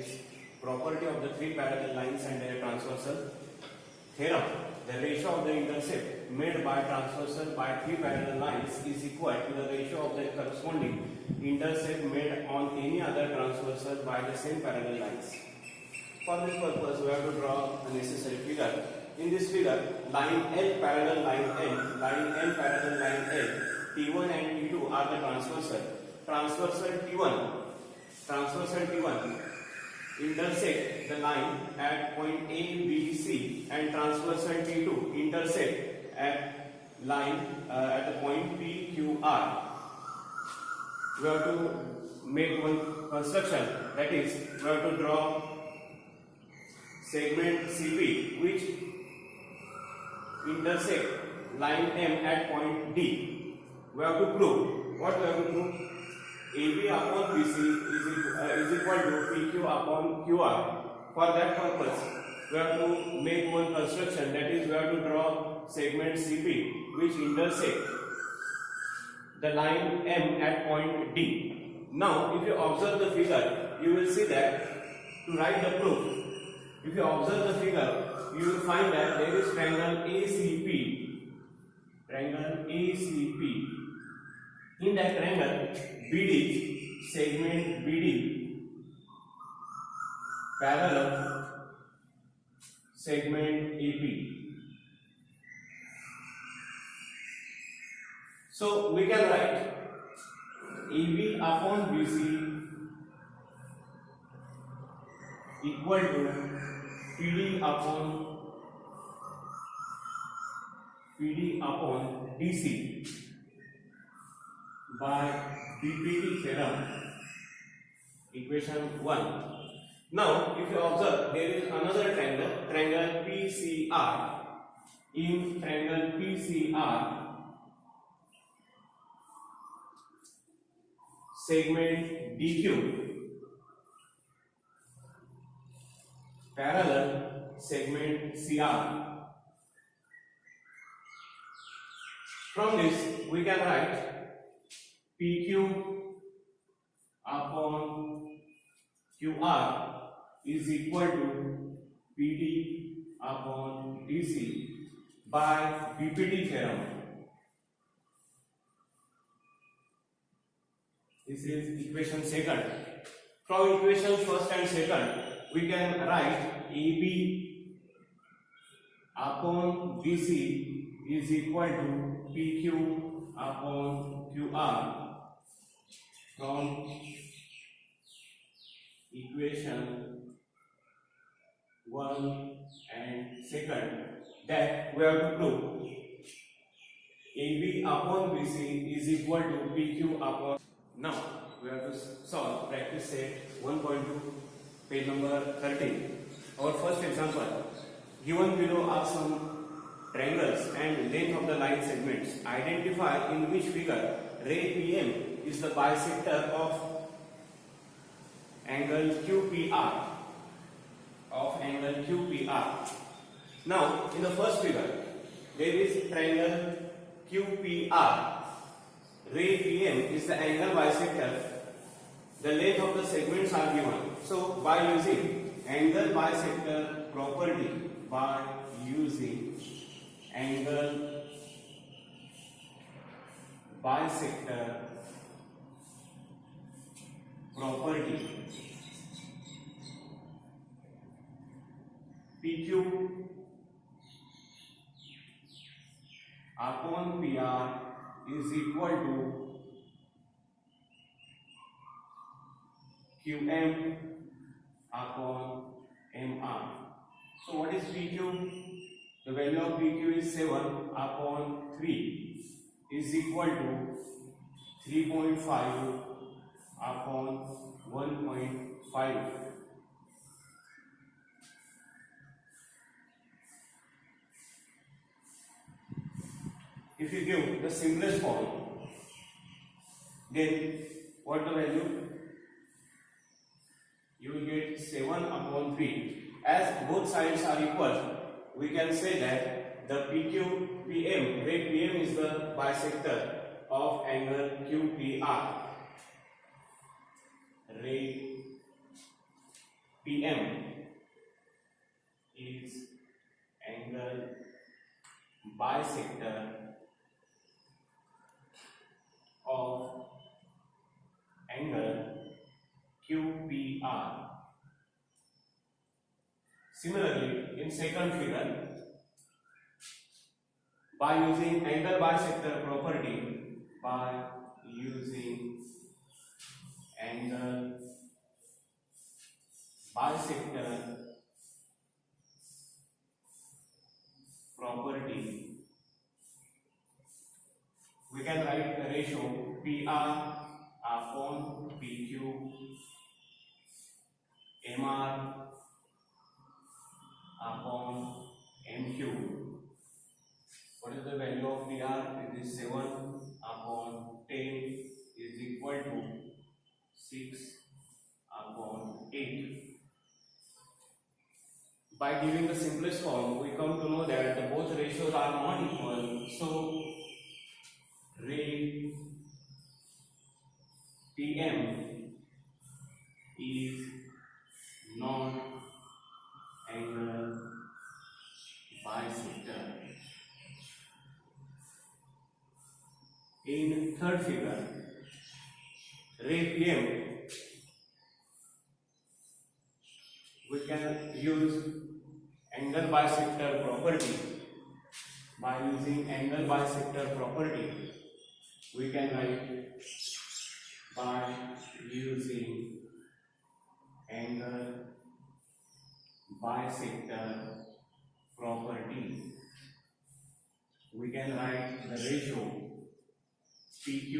is property of the three parallel lines and their transversal theorem. The ratio of the intercept made by transversal by three parallel lines is equal to the ratio of the corresponding intercept made on any other transversal by the same parallel lines. For this purpose, we have to draw a necessary figure. In this figure, line L parallel line N, line N parallel line L, T1 and T2 are the transversal. Transversal T1 intersect the line at point A, B, C, and transversal T2 intersect at line at the point P, Q, R. We have to make one construction, that is, we have to draw segment CP which intersect line M at point D. We have to prove, what we have to prove? AB upon BC is equal to PQ upon QR. For that purpose, we have to make one construction, that is, we have to draw segment CP which intersect the line M at point D. Now, if you observe the figure, you will see that to write the proof, if you observe the figure, you will find that there is triangle ACP. Triangle ACP. In that triangle, BD, segment BD, parallel segment AP. So we can write AB upon BC equal to PD upon DC by BPD theorem, equation 1. Now, if you observe, there is another triangle, triangle PCR. In triangle PCR, segment DQ parallel segment CR. From this, we can write PQ upon QR is equal to PD upon DC by BPD theorem. This is equation second. From equation first and second, we can write AB upon BC is equal to PQ upon QR. From equation 1 and second, that we have to prove AB upon BC is equal to PQ upon. Now we have to solve practice set 1.2, page number 13. Our first example, given below are some triangles and length of the line segments. Identify in which figure ray PM is the bisector of angle QPR. Now, in the first figure, there is triangle QPR. Ray PM is the angle bisector. The length of the segments are given. So, by using angle bisector property, PQ upon PR is equal to QM upon MR. So what is PQ? The value of PQ is 7 upon 3 is equal to 3.5 upon 1.5. If you give the simplest form, then what the value? You will get 7 upon 3. As both sides are equal, we can say that the PQ PM, ray PM is the bisector of angle QPR. Ray QPR. Similarly, in second figure, by using angle bisector property, we can write the ratio PR upon PQ, MR upon MQ. What is the value of PR? It is 7 upon 10 is equal to 6 upon 8. By giving the simplest form, we come to know that the both ratios are not equal. So, ray PM is not angle bisector. In third figure, ray PM, we can use angle bisector property. By using angle bisector property, we can write by using angle bisector property, we can write the ratio PQ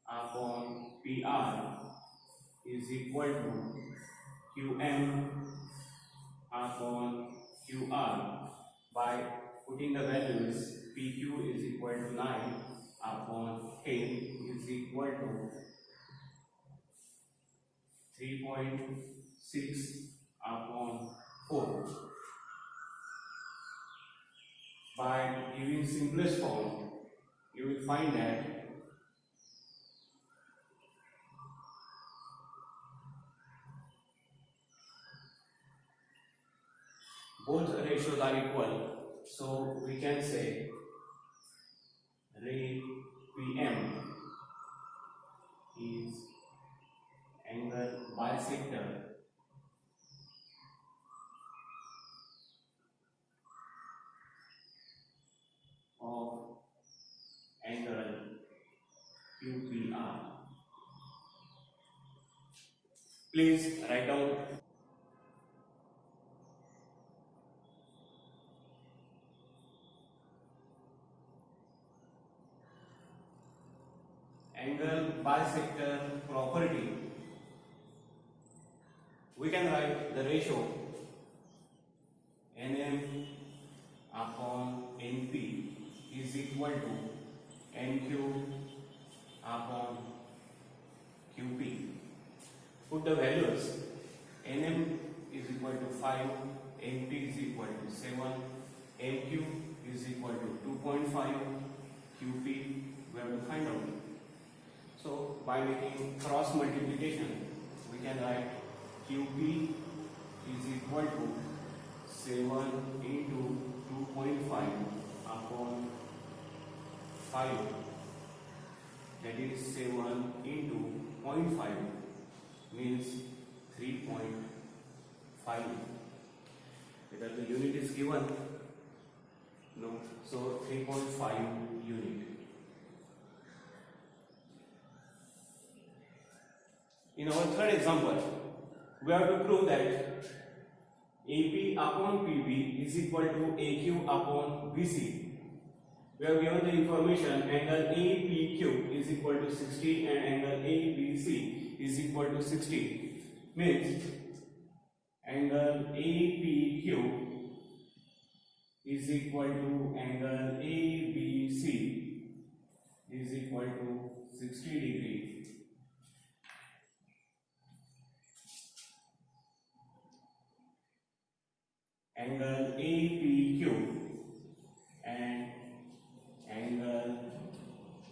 upon PR is equal to QM upon QR. By putting the values, PQ is equal to 9 upon 10 is equal to 3.6 upon 4. By giving simplest form, you will find that both ratios are equal. So we can say ray PM is angle bisector of angle QPR. Please write down angle bisector property. We can write the ratio NM upon NP is equal to NQ upon QP. Put the values. NM is equal to 5, NP is equal to 7, NQ is equal to 2.5, QP we have to find out. So by making cross multiplication, we can write QP is equal to 7 into 2.5 upon 5, that is 7 into 0.5 means 3.5. Whether the unit is given? No. So 3.5 unit. In our third example, we have to prove that AP upon PB is equal to AQ upon BC. We have given the information angle APQ is equal to 60 and angle ABC is equal to 60. Means angle APQ is equal to angle ABC is equal to 60 degree. Angle APQ and angle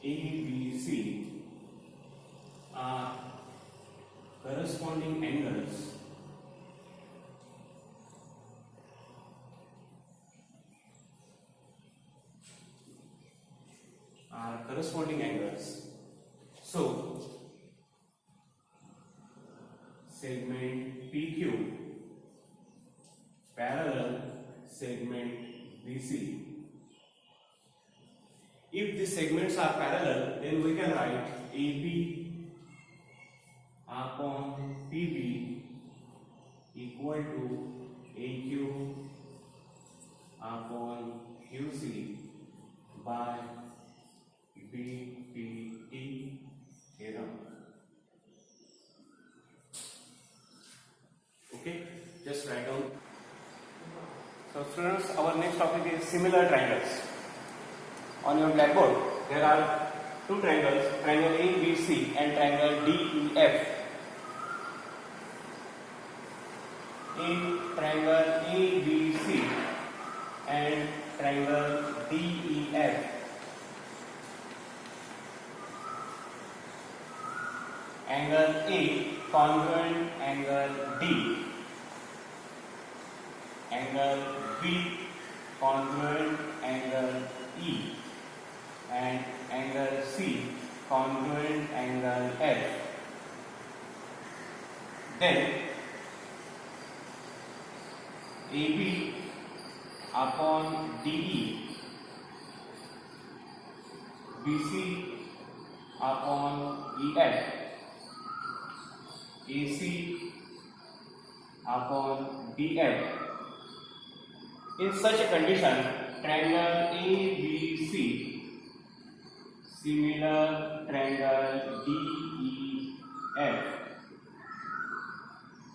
ABC are corresponding angles So segment PQ parallel segment BC. If the segments are parallel, then we can write AB upon PB equal to AQ upon QC by BPT theorem. Okay, just write down. So students, our next topic is similar triangles. On your blackboard, there are two triangles, triangle ABC and triangle DEF. In triangle ABC and triangle DEF, angle A congruent angle D, angle B congruent angle E, and angle C congruent angle F. Then AB upon DE, BC upon EF, AC upon DF. In such a condition, triangle ABC similar triangle DEF.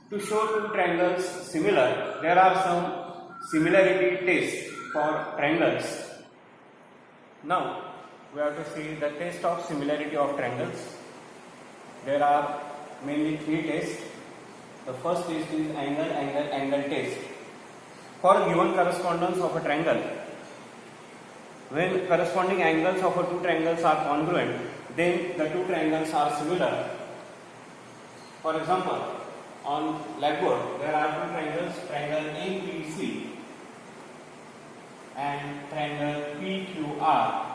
To show two triangles similar, there are some similarity tests for triangles. Now, we have to see the test of similarity of triangles. There are mainly three tests. The first test is angle test. For given correspondence of a triangle, when corresponding angles of two triangles are congruent, then the two triangles are similar. For example, on blackboard there are two triangles, triangle ABC and triangle PQR.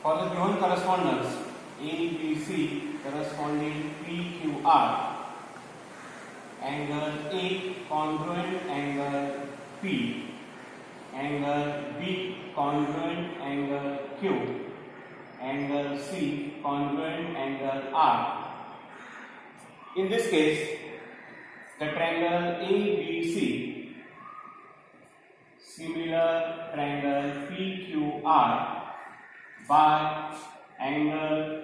For the given correspondence ABC corresponding PQR, angle A congruent angle P, angle B congruent angle Q, angle C congruent angle R. In this case, the triangle ABC similar triangle PQR by angle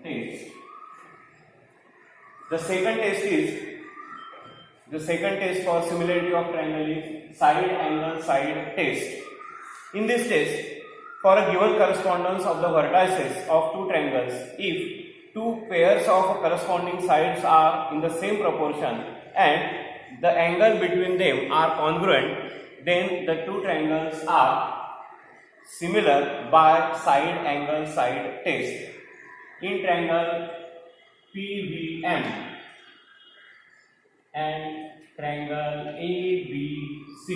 test. The second test for similarity of triangle is side angle side test. In this test, for a given correspondence of the vertices of two triangles, if two pairs of corresponding sides are in the same proportion and the angle between them are congruent, then the two triangles are similar by side angle side test. In triangle PVM and triangle ABC,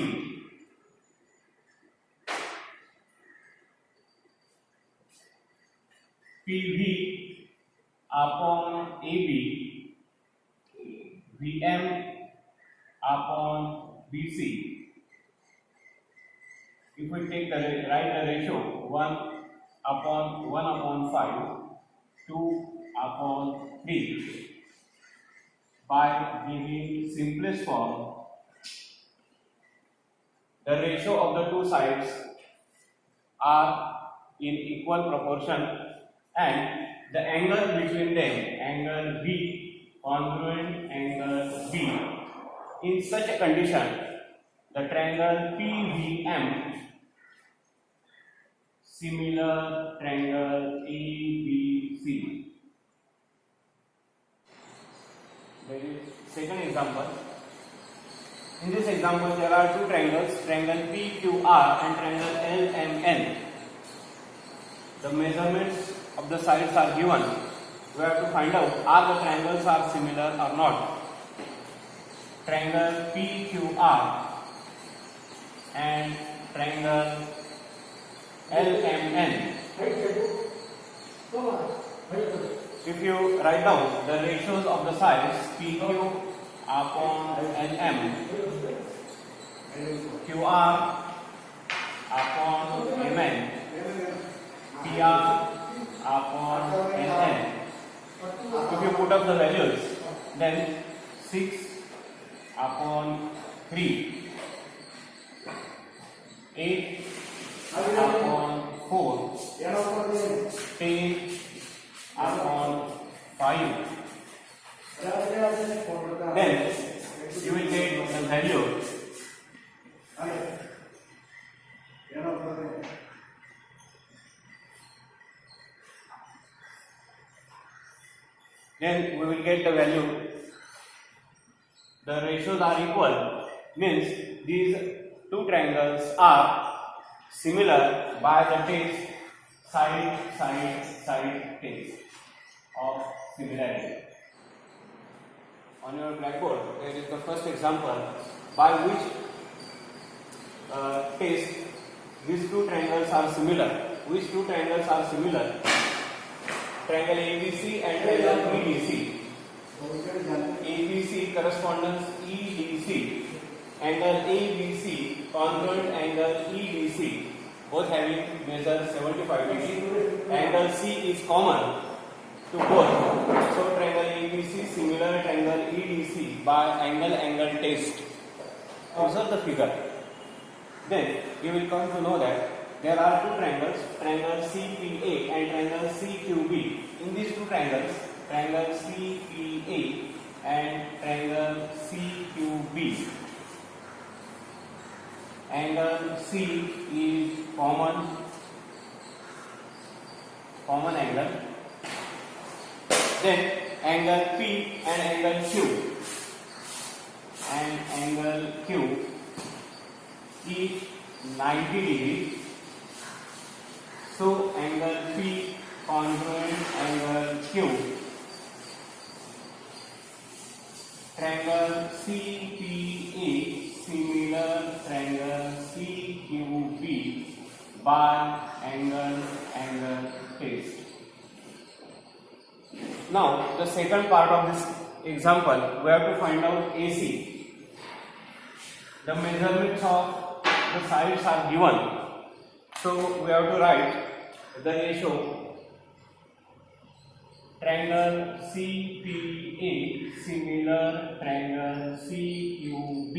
PV upon AB, VM upon BC. If we take the write the ratio 1/1/5, 2/3, by giving simplest form, the ratio of the two sides are in equal proportion and the angle between them, angle B congruent angle B. In such a condition, the triangle PVM similar triangle ABC. There is second example. In this example, there are two triangles, triangle PQR and triangle LMN. The measurements of the sides are given. We have to find out are the triangles are similar or not. Triangle PQR and triangle LMN. if you write down the ratios of the sides PQ upon NM, QR upon MN, PR upon NN. If you put up the values, then 6 upon 3, 8 upon 4, 10 upon 5. Then you will get the value. Then we will get the value. The ratios are equal, means these two triangles are similar by the test side test of similarity. On your blackboard, there is the first example by which test these two triangles are similar. Which two triangles are similar? Triangle ABC and triangle EDC. ABC correspondence EDC. Angle ABC congruent angle EDC, both having measure 75 degree. Angle C is common to both. So triangle ABC similar triangle EDC by angle test. Observe the figure. Then you will come to know that there are two triangles, triangle CPA and triangle CQB. In these two triangles, triangle CPA and triangle CQB, angle C is common angle. Then angle P and angle Q, and angle Q is 90 degree. So angle P congruent angle Q. Triangle CPA similar triangle CQB by angle test. Now the second part of this example, we have to find out AC. The measurements of the sides are given. So we have to write the ratio triangle CPA similar triangle CQB.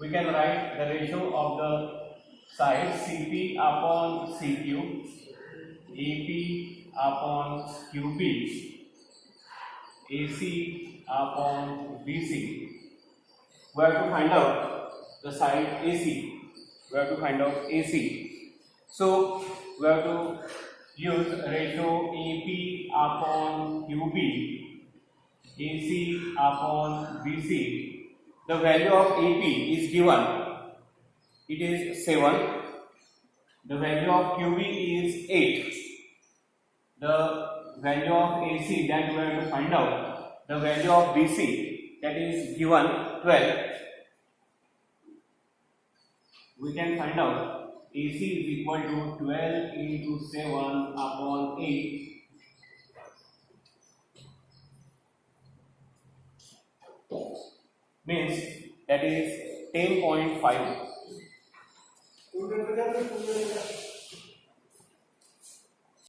We can write the ratio of the sides CP upon CQ, AP upon QB, AC upon BC. We have to find out the side AC. We have to find out AC. So we have to use ratio AP upon QB, AC upon BC. The value of AP is given. It is 7. The value of QB is 8. The value of AC that we have to find out. The value of BC that is given 12. We can find out AC is equal to 12 into 7 upon 8. Means that is 10.5.